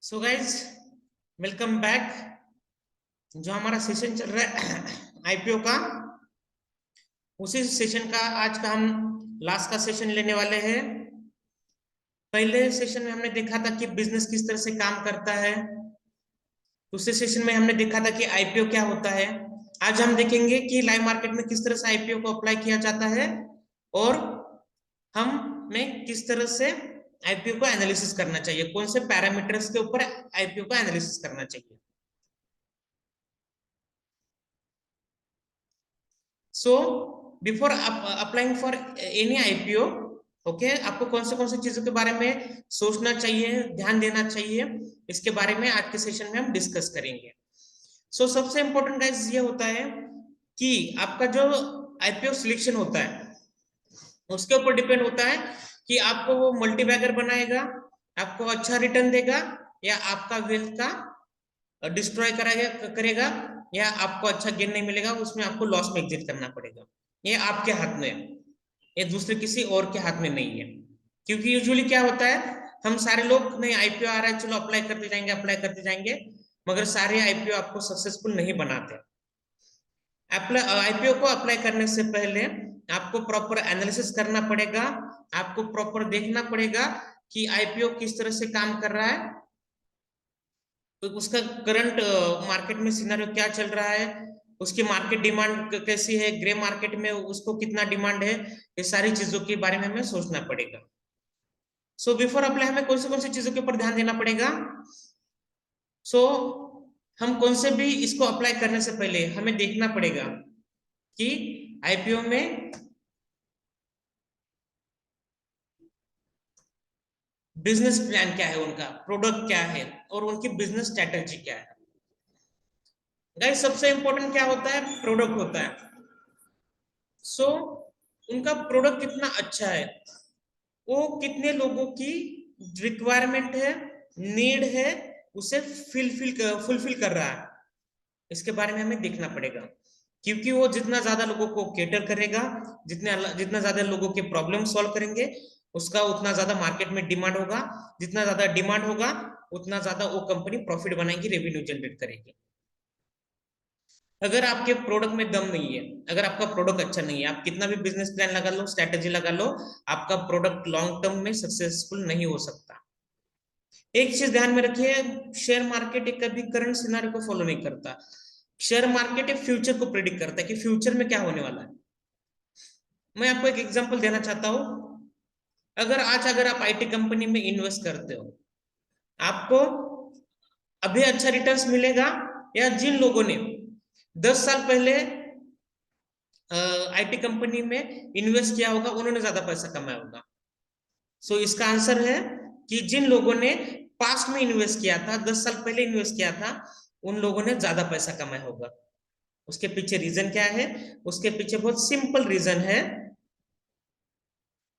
So guys, welcome back. जो हमारा session चल रहा है आईपीओ का, उसी सेशन का आज का हम लास्ट का सेशन लेने वाले हैं। पहले सेशन में हमने देखा था कि बिजनेस किस तरह से काम करता है। दूसरे सेशन में हमने देखा था कि आईपीओ क्या होता है। आज हम देखेंगे कि लाइव मार्केट में किस तरह से आईपीओ को अप्लाई किया जाता है और हमें किस तरह से आईपीओ को एनालिसिस करना चाहिए, कौन से पैरामीटर्स के ऊपर आईपीओ को एनालिसिस करना चाहिए। So before applying for any IPO, okay, आपको कौन से चीजों के बारे में सोचना चाहिए, ध्यान देना चाहिए, इसके बारे में आज के सेशन में हम डिस्कस करेंगे। सो सबसे इंपॉर्टेंट गाइस ये होता है कि आपका जो आईपीओ सिलेक्शन होता है उसके ऊपर डिपेंड होता है कि आपको वो मल्टीबैगर बनाएगा, आपको अच्छा रिटर्न देगा, या आपका वेल्थ का डिस्ट्रॉय करेगा करेगा, या आपको अच्छा गेन नहीं मिलेगा, उसमें आपको लॉस में एग्जिट करना पड़ेगा। ये आपके हाथ में है, ये दूसरे किसी और के हाथ में नहीं है। क्योंकि यूजुअली क्या होता है, हम सारे लोग नहीं आईपीओ आ रहा है चलो अप्लाई करते जाएंगे, मगर सारे आईपीओ आपको सक्सेसफुल नहीं बनाते। आईपीओ को अप्लाई करने से पहले आपको प्रॉपर एनालिसिस करना पड़ेगा, आपको प्रॉपर देखना पड़ेगा कि आईपीओ किस तरह से काम कर रहा है, तो उसका करंट मार्केट में सिनेरियो क्या चल रहा है, उसकी मार्केट डिमांड कैसी है, ग्रे मार्केट में उसको कितना डिमांड है, ये सारी चीजों के बारे में हमें सोचना पड़ेगा। सो बिफोर अप्लाई हमें कौन सी चीजों के ऊपर ध्यान देना पड़ेगा। सो हम कौन से भी इसको अप्लाई करने से पहले हमें देखना पड़ेगा कि आईपीओ में बिजनेस प्लान क्या है, उनका प्रोडक्ट क्या है और उनकी बिजनेस स्ट्रेटेजी क्या है। गाइस सबसे इंपॉर्टेंट क्या होता है, प्रोडक्ट होता है। सो उनका प्रोडक्ट कितना अच्छा है, वो कितने लोगों की रिक्वायरमेंट है, नीड है, उसे फुलफिल कर रहा है, इसके बारे में हमें देखना पड़ेगा। क्योंकि वो जितना ज्यादा लोगों को केटर करेगा, जितने जितना ज्यादा लोगों के प्रॉब्लम सॉल्व करेंगे, उसका उतना ज्यादा मार्केट में डिमांड होगा, जितना ज्यादा डिमांड होगा उतना ज्यादा वो कंपनी प्रॉफिट बनाएगी, रेवेन्यू जनरेट करेगी। अगर आपके प्रोडक्ट में दम नहीं है, अगर आपका प्रोडक्ट अच्छा नहीं है, आप कितना भी बिजनेस प्लान लगा लो, स्ट्रेटेजी लगा लो, आपका प्रोडक्ट लॉन्ग टर्म में सक्सेसफुल नहीं हो सकता। एक चीज ध्यान में रखिए, शेयर मार्केट एक कभी करंट सिनारियो को फॉलो नहीं करता। शेयर मार्केट एक फ्यूचर को प्रिडिक्ट करता है कि फ्यूचर में क्या होने वाला है। मैं आपको एक एग्जांपल देना चाहता हूं। अगर आप आईटी कंपनी में इन्वेस्ट करते हो, आपको अभी अच्छा रिटर्न्स मिलेगा, या जिन लोगों ने 10 साल पहले आईटी कंपनी में इन्वेस्ट किया होगा उन्होंने ज्यादा पैसा कमाया होगा। सो इसका आंसर है कि जिन लोगों ने पास्ट में इन्वेस्ट किया था, 10 साल पहले इन्वेस्ट किया था, उन लोगों ने ज्यादा पैसा कमाया होगा। उसके पीछे रीजन क्या है, उसके पीछे बहुत सिंपल रीजन है,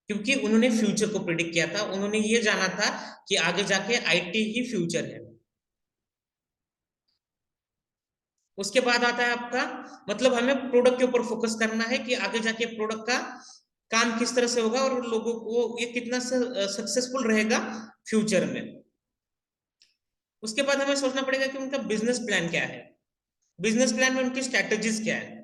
क्योंकि उन्होंने फ्यूचर को प्रिडिक्ट किया था, उन्होंने ये जाना था कि आगे जाके आईटी ही फ्यूचर है। उसके बाद आता है आपका, मतलब हमें प्रोडक्ट के ऊपर फोकस करना है कि आगे जाके प्रोडक्ट का काम किस तरह से होगा और लोगों को ये कितना सक्सेसफुल रहेगा फ्यूचर में। उसके बाद हमें सोचना पड़ेगा कि उनका बिजनेस प्लान क्या है, बिजनेस प्लान में उनकी स्ट्रेटेजीज क्या है।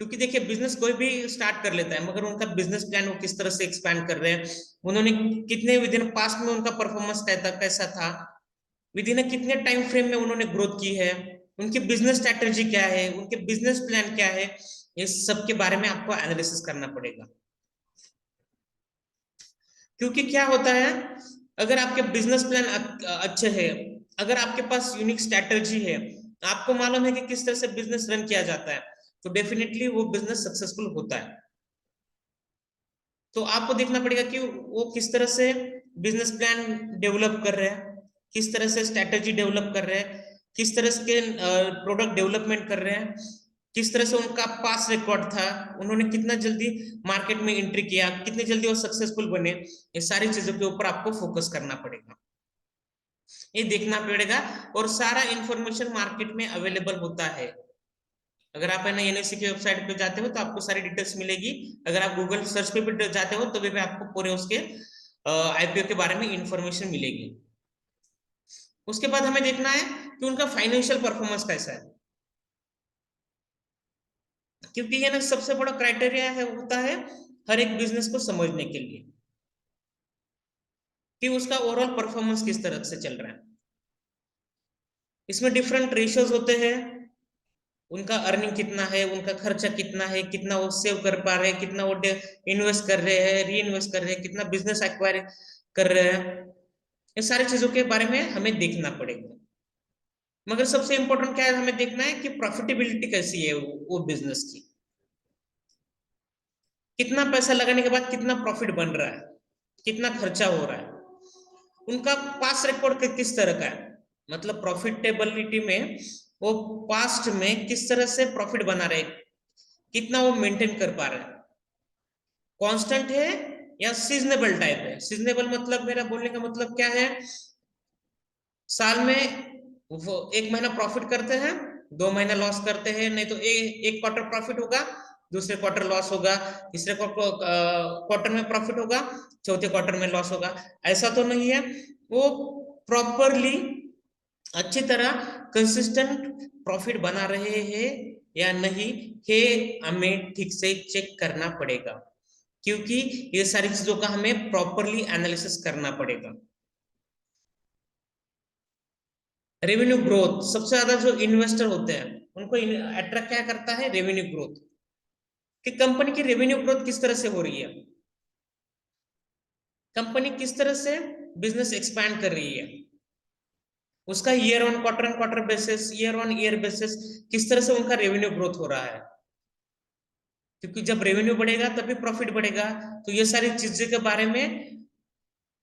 क्योंकि देखिए बिजनेस कोई भी स्टार्ट कर लेता है, मगर उनका बिजनेस प्लान वो किस तरह से एक्सपैंड कर रहे हैं, उन्होंने कितने विद इन पास्ट में उनका परफॉर्मेंस कैसा था, विद इन कितने टाइम फ्रेम में उन्होंने ग्रोथ की है, उनकी बिजनेस स्ट्रैटेजी क्या है, उनके बिजनेस प्लान क्या है, ये सब के बारे में आपको एनालिसिस करना पड़ेगा। क्योंकि क्या होता है, अगर आपके बिजनेस प्लान अच्छे हैं, अगर आपके पास यूनिक स्ट्रैटेजी है, आपको मालूम है कि किस तरह से बिजनेस रन किया जाता है, तो डेफिनेटली वो बिजनेस सक्सेसफुल होता है। तो आपको देखना पड़ेगा कि वो किस तरह से बिजनेस प्लान डेवलप कर रहे हैं, किस तरह से स्ट्रैटेजी डेवलप कर रहे हैं, किस तरह के प्रोडक्ट डेवलपमेंट कर रहे हैं, किस तरह से उनका पास रिकॉर्ड था, उन्होंने कितना जल्दी मार्केट में एंट्री किया, कितने जल्दी वो सक्सेसफुल बने, ये सारी चीजों के ऊपर आपको फोकस करना पड़ेगा, ये देखना पड़ेगा। और सारा इंफॉर्मेशन मार्केट में अवेलेबल होता है। अगर आप है ना एनएससी की वेबसाइट पे जाते हो तो आपको सारी डिटेल्स मिलेगी, अगर आप गूगल सर्च पे भी जाते हो तो भी आपको पूरे उसके आईपीओ के बारे में इंफॉर्मेशन मिलेगी। उसके बाद हमें देखना है कि उनका फाइनेंशियल परफॉर्मेंस कैसा है, क्योंकि ये ना सबसे बड़ा क्राइटेरिया है होता है हर एक बिजनेस को समझने के लिए कि उसका ओवरऑल परफॉर्मेंस किस तरह से चल रहा है। इसमें डिफरेंट रेशियोज होते हैं, उनका अर्निंग कितना है, उनका खर्चा कितना है, कितना वो सेव कर पा रहे हैं, कितना वो इन्वेस्ट कर रहे हैं, री इन्वेस्ट कर रहे हैं, कितना बिजनेस एक्वायर कर रहे हैं, ये सारी चीजों के बारे में हमें देखना पड़ेगा। मगर सबसे इंपॉर्टेंट क्या है, हमें देखना है कि प्रॉफिटेबिलिटी कैसी है वो बिजनेस की, कितना पैसा लगाने के बाद कितना प्रॉफिट बन रहा है, कितना खर्चा हो रहा है, उनका पास्ट रिकॉर्ड किस तरह का है, मतलब प्रॉफिटेबिलिटी में वो पास्ट में किस तरह से प्रॉफिट बना रहे, कितना वो मेंटेन कर पा रहे हैं, कांस्टेंट है या सीजनेबल टाइप है। सीजनेबल मतलब मेरा बोलने का मतलब क्या है, साल में वो एक महीना प्रॉफिट करते हैं, 2 महीना लॉस करते हैं, नहीं तो एक क्वार्टर प्रॉफिट होगा, दूसरे क्वार्टर लॉस होगा, तीसरे क्वार्टर में प्रॉफिट होगा, चौथे क्वार्टर में लॉस होगा। ऐसा तो नहीं है, वो प्रॉपरली अच्छी तरह कंसिस्टेंट प्रॉफिट बना रहे हैं या नहीं, ये हमें ठीक से चेक करना पड़ेगा, क्योंकि ये सारी चीजों का हमें प्रॉपरली एनालिसिस करना पड़ेगा। रेवेन्यू ग्रोथ, सबसे ज्यादा जो इन्वेस्टर होते हैं उनको अट्रैक्ट क्या करता है, रेवेन्यू ग्रोथ, कि कंपनी की रेवेन्यू ग्रोथ किस तरह से हो रही है, कंपनी किस तरह से बिजनेस एक्सपैंड कर रही है, उसका year on quarter basis, year on year basis किस तरह से उनका रेवेन्यू ग्रोथ हो रहा है, क्योंकि जब रेवेन्यू बढ़ेगा तभी प्रॉफिट बढ़ेगा। तो ये सारी चीजों के बारे में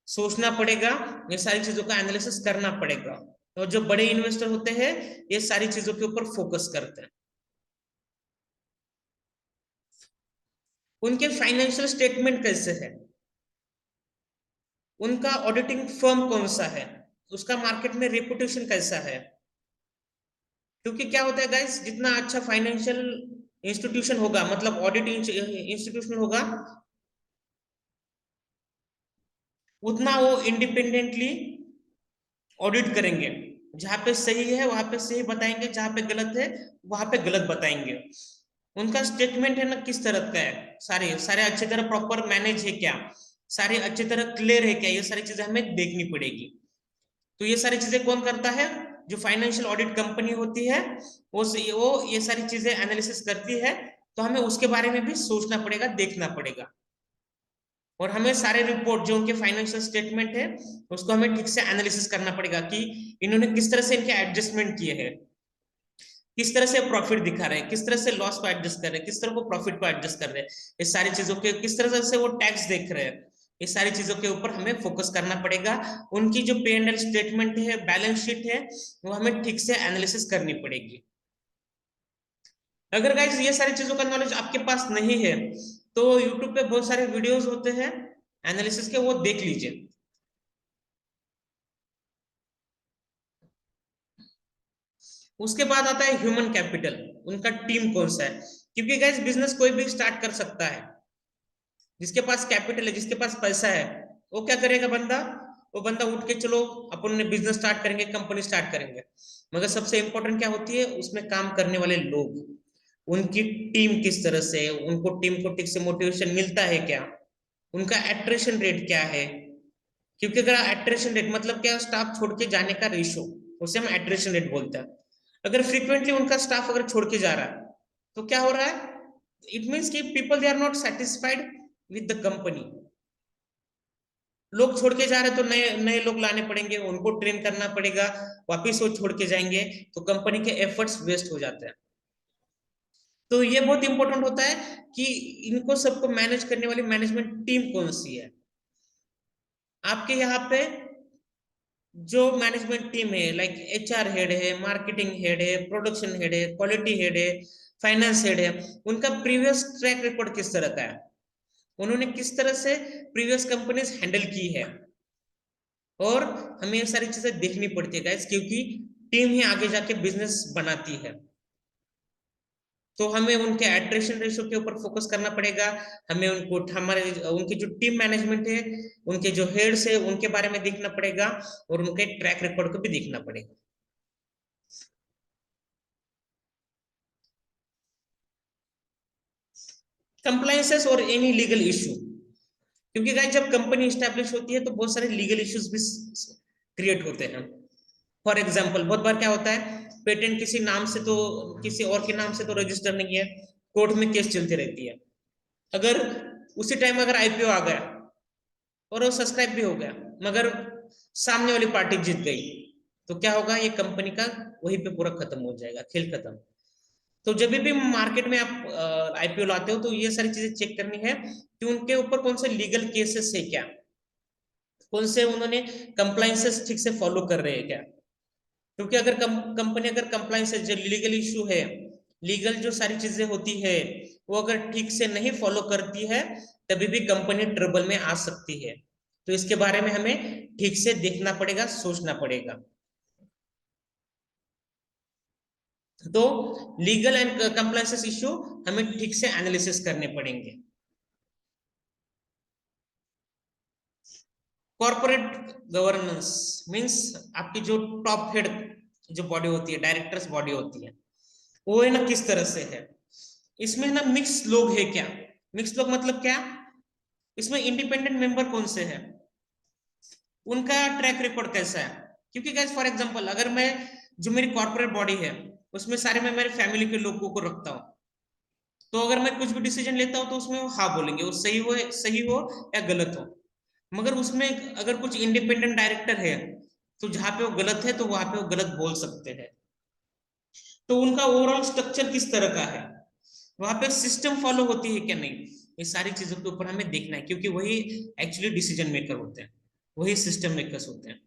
सोचना पड़ेगा, ये सारी चीजों का एनालिसिस करना पड़ेगा। और जो बड़े इन्वेस्टर होते हैं ये सारी चीजों के ऊपर फोकस करते हैं। उनके फाइनेंशियल स्टेटमेंट कैसे है, उनका ऑडिटिंग फर्म कौन सा है, उसका मार्केट में रेपुटेशन कैसा है, क्योंकि क्या होता है गाइस, जितना अच्छा फाइनेंशियल इंस्टीट्यूशन होगा, मतलब ऑडिट इंस्टीट्यूशन होगा, उतना वो इंडिपेंडेंटली ऑडिट करेंगे, जहां पे सही है वहां पे सही बताएंगे, जहां पे गलत है वहां पे गलत बताएंगे। उनका स्टेटमेंट है ना किस तरह का है, सारे सारे अच्छी तरह प्रॉपर मैनेज है क्या, सारे अच्छी तरह क्लियर है क्या, ये सारी चीजें हमें देखनी पड़ेगी। तो ये सारी चीजें कौन करता है, जो फाइनेंशियल ऑडिट कंपनी होती है वो ये सारी चीजें एनालिसिस करती है। तो हमें उसके बारे में भी सोचना पड़ेगा, देखना पड़ेगा, और हमें सारे रिपोर्ट जो उनके फाइनेंशियल स्टेटमेंट है उसको हमें ठीक से एनालिसिस करना पड़ेगा कि इन्होंने किस तरह से इनके एडजस्टमेंट किए हैं, किस तरह से प्रॉफिट दिखा रहे हैं, किस तरह से लॉस को एडजस्ट कर रहे हैं, किस तरह को प्रॉफिट को एडजस्ट कर रहे हैं, ये सारी चीजों के किस तरह से वो टैक्स देख रहे हैं, ये सारी चीजों के ऊपर हमें फोकस करना पड़ेगा। उनकी जो P&L स्टेटमेंट है, बैलेंस शीट है, वो हमें ठीक से एनालिसिस करनी पड़ेगी। अगर गाइज ये सारी चीजों का नॉलेज आपके पास नहीं है तो यूट्यूब पे बहुत सारे वीडियोस होते हैं एनालिसिस के, वो देख लीजिए। उसके बाद आता है ह्यूमन कैपिटल, उनका टीम कौन सा है, क्योंकि गाइज बिजनेस कोई भी स्टार्ट कर सकता है, जिसके पास कैपिटल है, जिसके पास पैसा है, वो क्या करेगा बंदा, वो बंदा उठ के चलो अपन ने बिजनेस स्टार्ट करेंगे, कंपनी स्टार्ट करेंगे। मगर सबसे इंपॉर्टेंट क्या होती है, उसमें काम करने वाले लोग, उनकी टीम किस तरह से है, उनको टीम को ठीक से मोटिवेशन मिलता है क्या, उनका एट्रिशन रेट क्या है, क्योंकि अगर एट्रिशन रेट मतलब क्या, स्टाफ छोड़ के जाने का रेशो, उसे हम एट्रिशन रेट बोलते हैं। अगर फ्रीक्वेंटली उनका स्टाफ अगर छोड़ के जा रहा है तो क्या हो रहा है, इट मीन्स कि people they are not satisfied with the company. लोग छोड़ के जा रहे हैं तो नए नए लोग लाने पड़ेंगे, उनको ट्रेन करना पड़ेगा, वापिस वो छोड़ के जाएंगे, तो कंपनी के एफर्ट्स वेस्ट हो जाते हैं। तो ये बहुत इंपॉर्टेंट होता है कि इनको सबको मैनेज करने वाली मैनेजमेंट टीम कौन सी है। आपके यहाँ पे जो मैनेजमेंट टीम है, लाइक HR हेड है, मार्केटिंग हेड है, प्रोडक्शन हेड है, क्वालिटी हेड है, फाइनेंस हेड है, उनका प्रीवियस ट्रैक रिकॉर्ड किस तरह का है, उन्होंने किस तरह से प्रीवियस कंपनीज हैंडल की है। और हमें ये सारी चीजें देखनी पड़ती है गाइस, क्योंकि टीम ही आगे जाके बिजनेस बनाती है। तो हमें उनके एट्रिशन रेशियो के ऊपर फोकस करना पड़ेगा, हमें उनको हमारे उनकी जो टीम मैनेजमेंट है, उनके जो हेड्स है उनके बारे में देखना पड़ेगा, और उनके ट्रैक रिकॉर्ड को भी देखना पड़ेगा। कंप्लायंसेस और एनी लीगल इशू, क्योंकि गाइस जब कंपनी स्टैब्लिश होती है तो बहुत सारे लीगल इश्यूज भी क्रिएट होते हैं। फॉर एग्जाम्पल बहुत बार क्या होता है, पेटेंट किसी नाम से तो किसी और के नाम से तो रजिस्टर नहीं है, कोर्ट में केस चलती रहती है। अगर उसी टाइम अगर आईपीओ आ गया और वो सब्सक्राइब भी हो गया, मगर सामने वाली पार्टी जीत गई, तो क्या होगा, ये कंपनी का वहीं पे पूरा खत्म हो जाएगा, खेल खत्म। तो जब भी मार्केट में आप आईपीओ लाते हो तो ये सारी चीजें चेक करनी है कि उनके ऊपर कौन से लीगल केसेस है क्या, कौन से उन्होंने कंप्लाइंसेस ठीक से फॉलो कर रहे हैं क्या। क्योंकि अगर कंपनी अगर कंप्लाइंस जो लीगल इशू है, लीगल जो सारी चीजें होती है वो अगर ठीक से नहीं फॉलो करती है, तभी भी कंपनी ट्रबल में आ सकती है। तो इसके बारे में हमें ठीक से देखना पड़ेगा, सोचना पड़ेगा। तो लीगल एंड कंप्लायंसेस इश्यू हमें ठीक से एनालिसिस करने पड़ेंगे। कॉर्पोरेट गवर्नेंस मींस आपकी जो टॉप हेड जो बॉडी होती है, डायरेक्टर्स बॉडी होती है, वो है ना किस तरह से है, इसमें ना मिक्स लोग है क्या। मिक्स लोग मतलब क्या, इसमें इंडिपेंडेंट मेंबर कौन से हैं, उनका ट्रैक रिकॉर्ड कैसा है। क्योंकि गाइस फॉर एग्जांपल अगर मैं जो मेरी कॉर्पोरेट बॉडी है उसमें सारे मैं मेरे फैमिली के लोगों को रखता हूँ, तो अगर मैं कुछ भी डिसीजन लेता हूँ तो उसमें वो हाँ बोलेंगे, वो सही हो या गलत हो। मगर उसमें अगर कुछ इंडिपेंडेंट डायरेक्टर है तो जहां पे वो गलत है तो वहां पे वो गलत बोल सकते हैं। तो उनका ओवरऑल स्ट्रक्चर किस तरह का है, वहां पे सिस्टम फॉलो होती है क्या नहीं, ये सारी चीजों के ऊपर हमें देखना है, क्योंकि वही एक्चुअली डिसीजन मेकर होते हैं, वही सिस्टम मेकर्स होते हैं।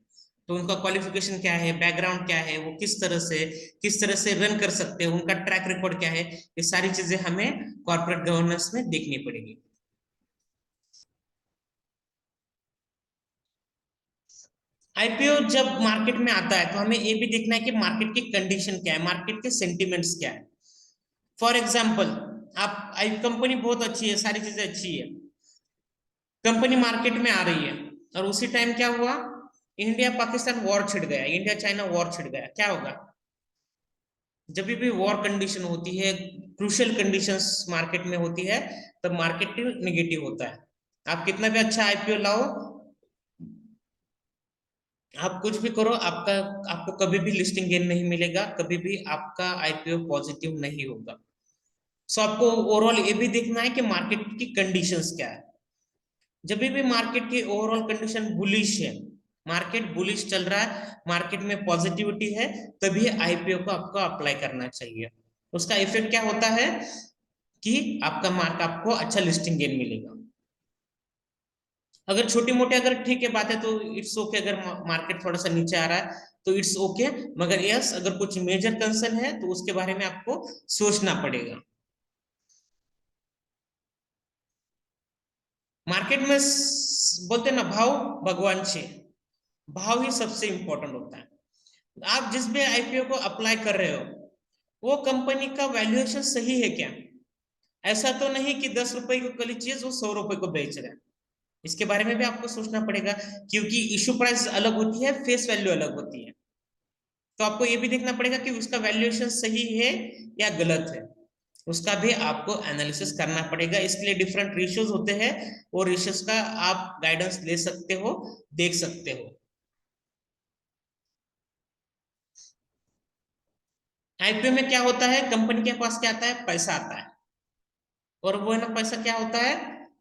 तो उनका क्वालिफिकेशन क्या है, बैकग्राउंड क्या है, वो किस तरह से रन कर सकते हैं, उनका ट्रैक रिकॉर्ड क्या है, ये सारी चीजें हमें कॉर्पोरेट गवर्नेंस में देखनी पड़ेगी। आईपीओ जब मार्केट में आता है तो हमें ये भी देखना है कि मार्केट की कंडीशन क्या है, मार्केट के सेंटिमेंट्स क्या है। फॉर एग्जाम्पल आप आई कंपनी बहुत अच्छी है, सारी चीजें अच्छी है, कंपनी मार्केट में आ रही है, और उसी टाइम क्या हुआ, इंडिया पाकिस्तान वॉर छिड़ गया, इंडिया चाइना वॉर छिड़ गया, क्या होगा। जब भी वॉर कंडीशन होती है, क्रूशियल कंडीशंस मार्केट में होती है, तब मार्केट निगेटिव होता है। आप कितना भी अच्छा आईपीओ लाओ, आप कुछ भी करो, आपको कभी भी लिस्टिंग गेन नहीं मिलेगा, कभी भी आपका आईपीओ पॉजिटिव नहीं होगा। सो आपको ओवरऑल ये भी देखना है कि मार्केट की कंडीशंस क्या है। जब भी मार्केट की ओवरऑल कंडीशन बुलिश है, मार्केट बुलिश चल रहा है, मार्केट में पॉजिटिविटी है, तभी आईपीओ को आपको अप्लाई करना चाहिए। उसका इफेक्ट क्या होता है कि आपका मार्क आपको अच्छा लिस्टिंग गेन मिलेगा। अगर छोटी मोटी अगर ठीक है बात है तो इट्स ओके, अगर मार्केट थोड़ा सा नीचे आ रहा है तो इट्स ओके, मगर यस अगर कुछ मेजर कंसर्न है तो उसके बारे में आपको सोचना पड़ेगा। मार्केट में बोलते हैं ना, भाव भगवान से, भाव ही सबसे इंपॉर्टेंट होता है। आप जिस भी आईपीओ को अप्लाई कर रहे हो, वो कंपनी का वैल्यूएशन सही है क्या। ऐसा तो नहीं कि 10 रुपए की कोई चीज वो 100 रुपए को बेच रहे हैं, इसके बारे में भी आपको सोचना पड़ेगा, क्योंकि इशू प्राइस अलग होती है, फेस वैल्यू अलग होती है। तो आपको ये भी देखना पड़ेगा कि उसका वैल्यूएशन सही है या गलत है, उसका भी आपको एनालिसिस करना पड़ेगा। इसके लिए डिफरेंट रेशियोज होते हैं, वो रेशियोज का आप गाइडेंस ले सकते हो, देख सकते हो। आईपीओ में क्या होता है, कंपनी के पास क्या आता है, पैसा आता है, और वो है ना पैसा क्या होता है,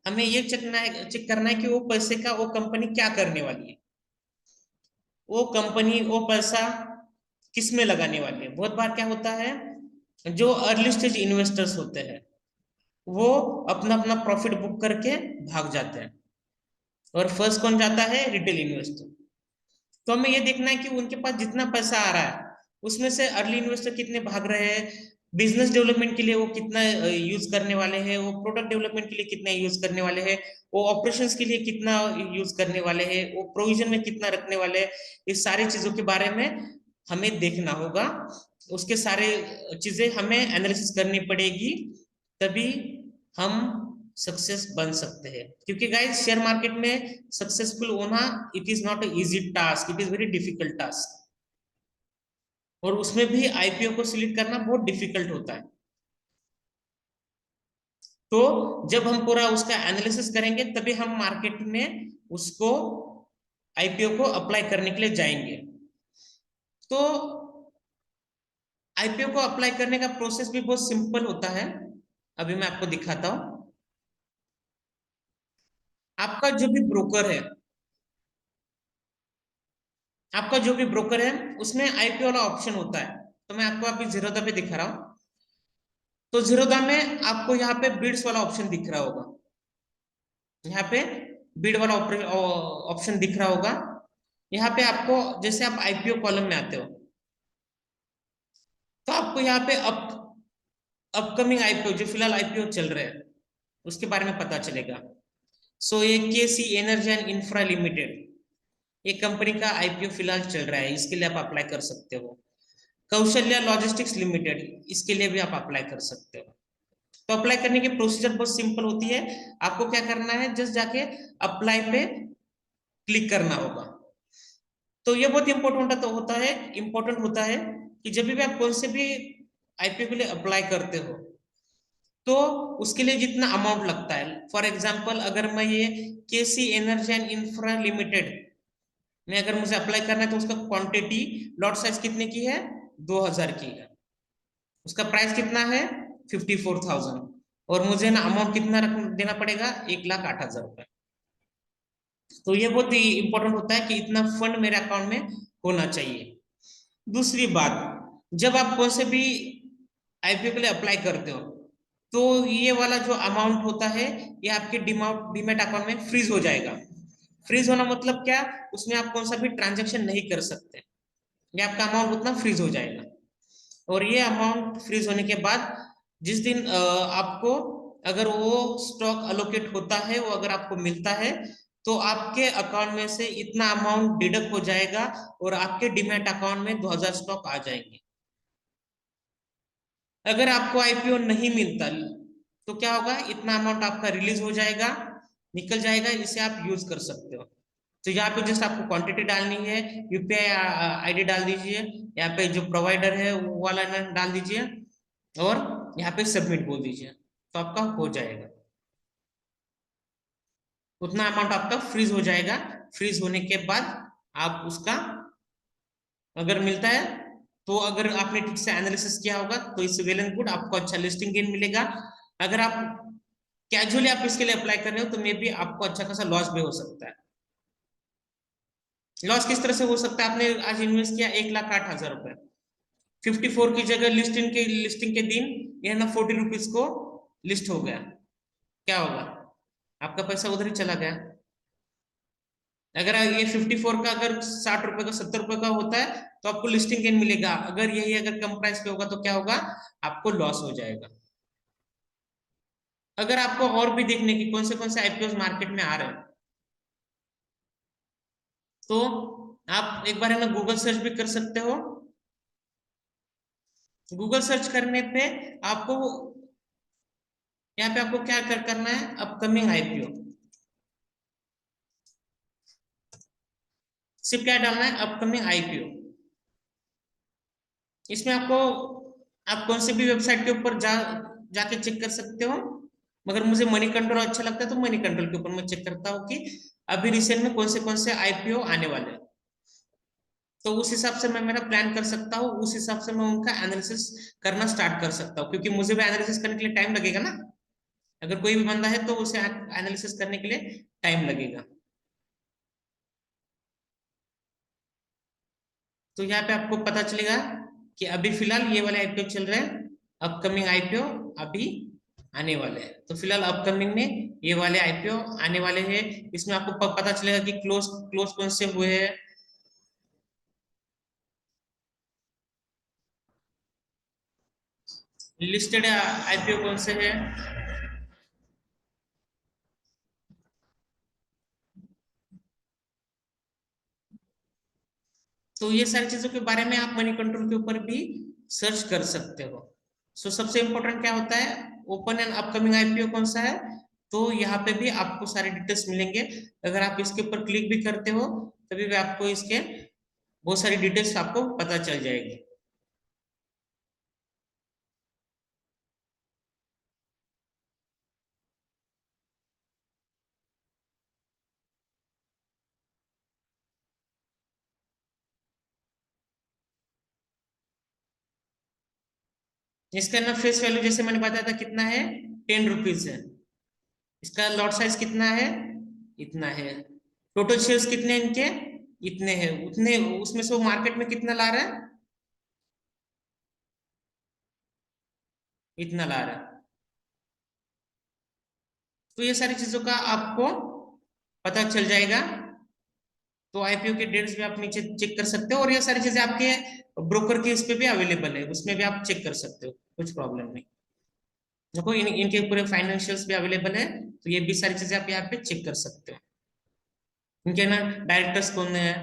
हमें ये चेक करना है कि वो पैसे का वो कंपनी क्या करने वाली है, वो कंपनी वो पैसा किस में लगाने वाली है। बहुत बार क्या होता है, जो अर्ली स्टेज इन्वेस्टर्स होते हैं वो अपना अपना प्रॉफिट बुक करके भाग जाते हैं, और फर्स्ट कौन जाता है, रिटेल इन्वेस्टर। तो हमें ये देखना है कि उनके पास जितना पैसा आ रहा है उसमें से अर्ली इन्वेस्टर कितने भाग रहे हैं, बिजनेस डेवलपमेंट के लिए वो कितना यूज करने वाले हैं, वो प्रोडक्ट डेवलपमेंट के लिए कितना यूज करने वाले हैं, वो ऑपरेशंस के लिए कितना यूज करने वाले हैं, वो प्रोविजन में कितना रखने वाले हैं। इस सारी चीजों के बारे में हमें देखना होगा उसके सारे चीजें हमें एनालिसिस करनी पड़ेगी, तभी हम सक्सेस बन सकते हैं। क्योंकि गाइस शेयर मार्केट में सक्सेसफुल होना it is not easy task, it is very difficult task. और उसमें भी आईपीओ को सिलेक्ट करना बहुत डिफिकल्ट होता है। तो जब हम पूरा उसका एनालिसिस करेंगे तभी हम मार्केट में उसको आईपीओ को अप्लाई करने के लिए जाएंगे। तो आईपीओ को अप्लाई करने का प्रोसेस भी बहुत सिंपल होता है। अभी मैं आपको दिखाता हूं। आपका जो भी ब्रोकर है, आपका जो भी ब्रोकर है उसमें आईपीओ वाला ऑप्शन होता है। तो मैं आपको अभी जीरोधा पे दिखा रहा हूँ। तो जीरोधा में आपको यहाँ पे बिड्स वाला ऑप्शन दिख रहा होगा। यहाँ पे बिड वाला ऑप्शन दिख रहा होगा। यहाँ पे आपको जैसे आप आईपीओ कॉलम में आते हो तो आपको यहाँ पे अपकमिंग आईपीओ जो फिलहाल आईपीओ चल रहे हैं उसके बारे में पता चलेगा। सो ये केसी एनर्जी एंड इंफ्रा लिमिटेड, ये कंपनी का आईपीओ फिलहाल चल रहा है, इसके लिए आप अप्लाई कर सकते हो। कौशल्या लॉजिस्टिक्स लिमिटेड, इसके लिए भी आप अप्लाई कर सकते हो। तो अप्लाई करने की प्रोसीजर बहुत सिंपल होती है। आपको क्या करना है, जस्ट जाके अप्लाई पे क्लिक करना होगा। तो ये बहुत इंपॉर्टेंट होता है कि जब भी आप कौन से भी आईपीओ के लिए अप्लाई करते हो तो उसके लिए जितना अमाउंट लगता है, फॉर एग्जांपल अगर मैं ये केसी एनर्जी एंड इंफ्रा लिमिटेड में अगर मुझे अप्लाई करना है तो उसका क्वांटिटी लॉट साइज कितने की है, 2000 की है। उसका प्राइस कितना है, 54,000। और मुझे ना अमाउंट कितना देना पड़ेगा, 1,08,000 रुपए। तो ये बहुत ही इंपॉर्टेंट होता है कि इतना फंड मेरे अकाउंट में होना चाहिए। दूसरी बात, जब आप कौन से भी आईपीओ के लिए अप्लाई करते हो तो ये वाला जो अमाउंट होता है ये आपके डीमैट अकाउंट में फ्रीज हो जाएगा। फ्रीज होना मतलब क्या, उसमें आप कौन सा भी ट्रांजेक्शन नहीं कर सकते, ये आपका अमाउंट उतना फ्रीज हो जाएगा। और ये अमाउंट फ्रीज होने के बाद जिस दिन आपको अगर वो स्टॉक अलोकेट होता है, वो अगर आपको मिलता है तो आपके अकाउंट में से इतना अमाउंट डिडक्ट हो जाएगा और आपके डीमैट अकाउंट में 2000 स्टॉक आ जाएंगे। अगर आपको आईपीओ नहीं मिलता तो क्या होगा, इतना अमाउंट आपका रिलीज हो जाएगा, निकल जाएगा, इसे आप यूज कर सकते हो। तो यहाँ पे जस्ट आपको क्वांटिटी डालनी है, यूपीआई आईडी डाल दीजिए, यहाँ पे जो प्रोवाइडर है वो वाला डाल दीजिए और यहाँ पे सबमिट बोल दीजिए, तो आपका हो जाएगा। उतना अमाउंट आपका फ्रीज हो जाएगा। फ्रीज होने के बाद आप उसका अगर मिलता है तो अगर आपने ठीक से एनालिसिस किया होगा तो इस वेल एंड गुड, आपको अच्छा लिस्टिंग गेन मिलेगा। अगर आप कैजुअली आप इसके लिए अप्लाई कर रहे हो तो मे बी आपको अच्छा खासा लॉस भी हो सकता है। लॉस किस तरह से हो सकता है, आपने आज इन्वेस्ट किया 1,08,000 रुपए, 54 की जगह लिस्टिंग के दिन ये ना 40 रुपीज को लिस्ट हो गया, क्या होगा, आपका पैसा उधर ही चला गया। अगर ये 54 का अगर 60 रुपए का 70 रुपए का होता है तो आपको लिस्टिंग गेन मिलेगा। अगर यही अगर कम प्राइस पे होगा तो क्या होगा, आपको लॉस हो जाएगा। अगर आपको और भी देखने की कौन से आईपीओ मार्केट में आ रहे हैं तो आप एक बार है ना गूगल सर्च भी कर सकते हो। गूगल सर्च करने पे आपको यहाँ पे आपको क्या करना है, अपकमिंग आईपीओ, सिर्फ क्या डालना है, अपकमिंग आईपीओ। इसमें आपको आप कौन से भी वेबसाइट के ऊपर जाके चेक कर सकते हो। मगर मुझे मनी कंट्रोल अच्छा लगता है तो मनी कंट्रोल के ऊपर मैं चेक करता हूँ कि अभी रिसेंट में कौन से आईपीओ आने वाले हैं। तो उस हिसाब से मैं मेरा प्लान कर सकता हूँ, उस हिसाब से मैं उनका एनालिसिस करना स्टार्ट कर सकता हूँ, क्योंकि मुझे भी एनालिसिस करने के लिए टाइम लगेगा ना। अगर कोई भी बंदा है तो उसे एनालिसिस करने के लिए टाइम लगेगा। तो यहाँ पे आपको पता चलेगा कि अभी फिलहाल ये वाले आईपीओ चल रहे हैं, अपकमिंग आईपीओ अभी आने वाले हैं। तो फिलहाल अपकमिंग में ये वाले आईपीओ आने वाले हैं। इसमें आपको पता चलेगा कि क्लोज क्लोज कौन से हुए हैं। लिस्टेड आईपीओ कौन से है। तो ये सारी चीजों के बारे में आप मनी कंट्रोल के ऊपर भी सर्च कर सकते हो। सो सबसे इंपॉर्टेंट क्या होता है, ओपन एंड अपकमिंग आईपीओ कौन सा है, तो यहाँ पे भी आपको सारे डिटेल्स मिलेंगे। अगर आप इसके ऊपर क्लिक भी करते हो तभी भी आपको इसके बहुत सारी डिटेल्स आपको पता चल जाएगी। इसका ना फेस वैल्यू जैसे मैंने बताया था कितना है, 10 रुपीज है। इसका लॉट साइज कितना है, इतना है। टोटल शेयर्स कितने हैं इनके, इतने हैं। उतने उसमें से वो मार्केट में कितना ला रहा है, इतना ला रहा है। तो ये सारी चीजों का आपको पता चल जाएगा। तो आईपीओ के डेट्स भी आप नीचे चेक कर सकते हो, और ये सारी चीजें आपके ब्रोकर के इस पे भी अवेलेबल है, उसमें भी आप चेक कर सकते हो, कुछ प्रॉब्लम नहीं। देखो इनके पूरे फाइनेंशियल्स भी अवेलेबल है, तो ये भी सारी चीजें आप यहाँ पे चेक कर सकते हो। इनके ना डायरेक्टर्स कौन है,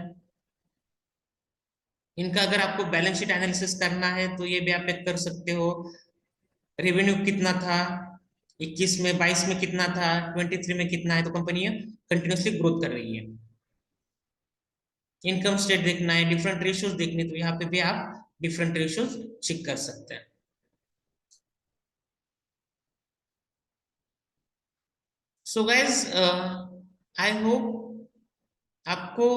इनका अगर आपको बैलेंस शीट एनालिसिस करना है तो ये भी आप एक कर सकते हो। रेवेन्यू कितना था 21 में, 22 में कितना था, 23 में कितना है, तो कंपनी कंटिन्यूसली ग्रोथ कर रही है। इनकम स्टेट देखना है, डिफरेंट रेशियोज देखने, तो यहाँ पे भी आप डिफरेंट रेशियोज चेक कर सकते हैं। सो गाइज आई होप आपको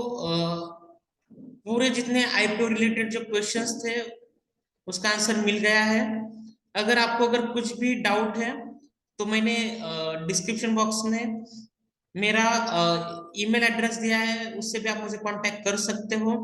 पूरे जितने आईपीओ रिलेटेड जो क्वेश्चंस थे उसका आंसर मिल गया है। अगर आपको अगर कुछ भी डाउट है तो मैंने डिस्क्रिप्शन बॉक्स में मेरा ईमेल एड्रेस दिया है, उससे भी आप मुझे कांटेक्ट कर सकते हो।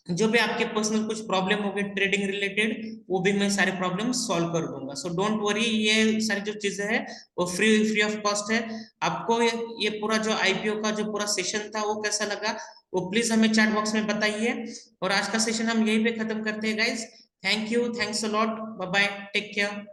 जो भी आपके पर्सनल कुछ प्रॉब्लम होगी ट्रेडिंग रिलेटेड, वो भी मैं सारे प्रॉब्लम सॉल्व कर दूंगा। सो डोंट वरी, ये सारी जो चीजें हैं वो फ्री फ्री ऑफ कॉस्ट है। आपको ये पूरा जो आईपीओ का जो पूरा सेशन था वो कैसा लगा, वो प्लीज हमें चैट बॉक्स में बताइए। और आज का सेशन हम यहीं पे खत्म करते हैं guys. Thank you, thanks a lot, bye bye, take care.